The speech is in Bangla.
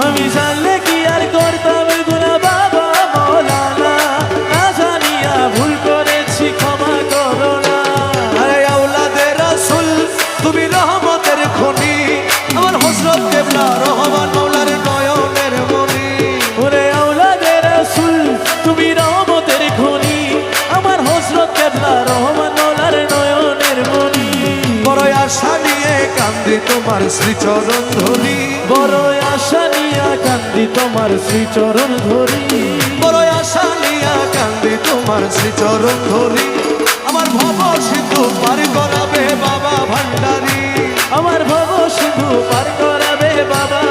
আমি জানলে কি আর করতাম গুনাহ বাবা মওলানা, না জানিয়া ভুল করেছি ক্ষমা করো না। আরে আওলাদে রাসূল তুমি রহমতের খনি, আমার হযরত কিবলা রহমান মওলার নয়নের মনি। ওরে আওলাদে রাসূল তুমি রহমতের খনি, আমার হযরত কিবলা রহমান মওলার নয়নের মনি। বড় আশা নিয়ে কান্দি তোমার শ্রীচরণ ধরি, বড় আশা নিয়া কান্দি তোমার শ্রীচরণ ধরি। বড় আশা নিয়ে কান্দি তোমার শ্রীচরণ ধরি। আমার ভব সিন্ধু পার করাবে বাবা ভান্ডারী, আমার ভব সিন্ধু পার করাবে বাবা